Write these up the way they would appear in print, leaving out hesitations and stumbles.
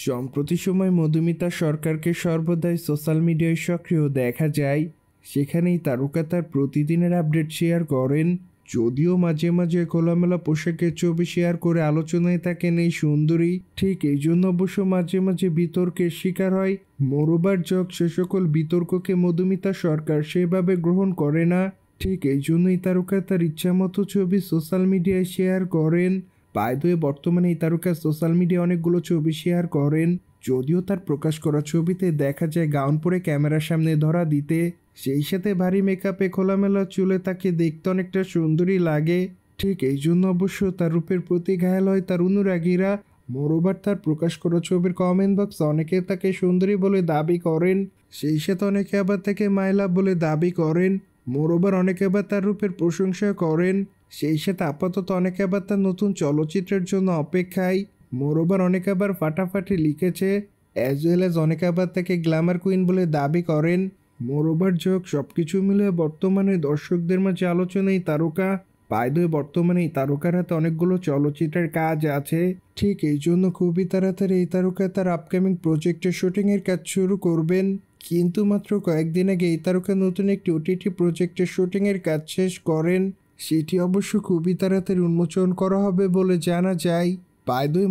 সম্প্রতি সময় মধুমিতা সরকারকে সর্বদাই সোশ্যাল মিডিয়ায় সক্রিয় দেখা যায়। সেখানেই তারকা তার প্রতিদিনের আপডেট শেয়ার করেন। যদিও মাঝে মাঝে খোলামেলা পোশাকের ছবি শেয়ার করে আলোচনায় থাকেন এই সুন্দরী। ঠিক এই জন্য অবশ্য মাঝে মাঝে বিতর্কের শিকার হয়। মোরবার যোগ সে সকল বিতর্ককে মধুমিতা সরকার সেভাবে গ্রহণ করে না। ঠিক এই জন্যই তারকা তার ইচ্ছামতো ছবি সোশ্যাল মিডিয়ায় শেয়ার করেন। বাই বর্তমানে এই তারকা সোশ্যাল মিডিয়ায় অনেকগুলো ছবি শেয়ার করেন। যদিও তার প্রকাশ করা ছবিতে দেখা যায় গাউন পরে ক্যামেরার সামনে ধরা দিতে, সেই সাথে ভারী মেকআপে খোলামেলা চুলে তাকে দেখতে অনেকটা সুন্দরী লাগে। ঠিক এই জন্য অবশ্য তার রূপের প্রতি ঘায়াল হয় তার অনুরাগীরা। মোরওভার তার প্রকাশ করা ছবির কমেন্ট বক্সে অনেকে তাকে সুন্দরী বলে দাবি করেন, সেই সাথে অনেকে আবার তাকে মাইলাভ বলে দাবি করেন। মোরওভার অনেকে আবার তার রূপের প্রশংসা করেন, সেই সাথে আপাতত অনেকে আবার তার নতুন চলচ্চিত্রের জন্য অপেক্ষায়। মোরওভার অনেকে আবার ফাটাফাটি লিখেছে, অ্যাজ ওয়েল অ্যাজ অনেকে আবার তাকে গ্ল্যামার কুইন বলে দাবি করেন। মোরওভার যোগ সবকিছু মিলে বর্তমানে দর্শকদের মাঝে আলোচনায় তারকা। বর্তমানে এই তারকার হাতে অনেকগুলো চলচ্চিত্রের কাজ আছে। ঠিক এই জন্য খুবই তাড়াতাড়ি এই তারকা তার আপকামিং প্রজেক্টের শুটিংয়ের কাজ শুরু করবেন। কিন্তু মাত্র কয়েকদিন আগে এই তারকা নতুন একটি ওটিটি প্রজেক্টের শুটিংয়ের কাজ শেষ করেন। সেটি অবশ্য খুবই তাড়াতাড়ি উন্মোচন করা হবে বলে জানা যায়।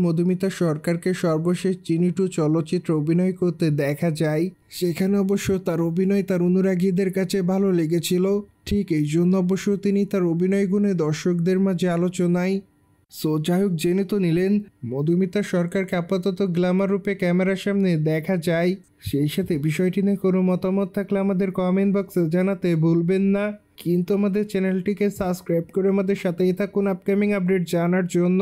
মধুমিতা সরকারকে সর্বশেষ চিনি 2 চলচ্চিত্রে অভিনয় করতে দেখা যায়। সেখানে অবশ্য তার অভিনয় তার অনুরাগীদের কাছে ভালো লেগেছিল। ঠিক এই জন্য অবশ্য তিনি তার অভিনয় গুণে দর্শকদের মাঝে আলোচনায়। যাই হোক, জেনে তো নিলেন মধুমিতা সরকারকে আপাতত গ্ল্যামার রূপে ক্যামেরার সামনে দেখা যায়। সেই সাথে বিষয়টি নিয়ে কোনো মতামত থাকলে আমাদের কমেন্ট বক্সে জানাতে ভুলবেন না। কিন্তু আমাদের চ্যানেলটিকে সাবস্ক্রাইব করে আমাদের সাথেই থাকুন আপকামিং আপডেট জানার জন্য।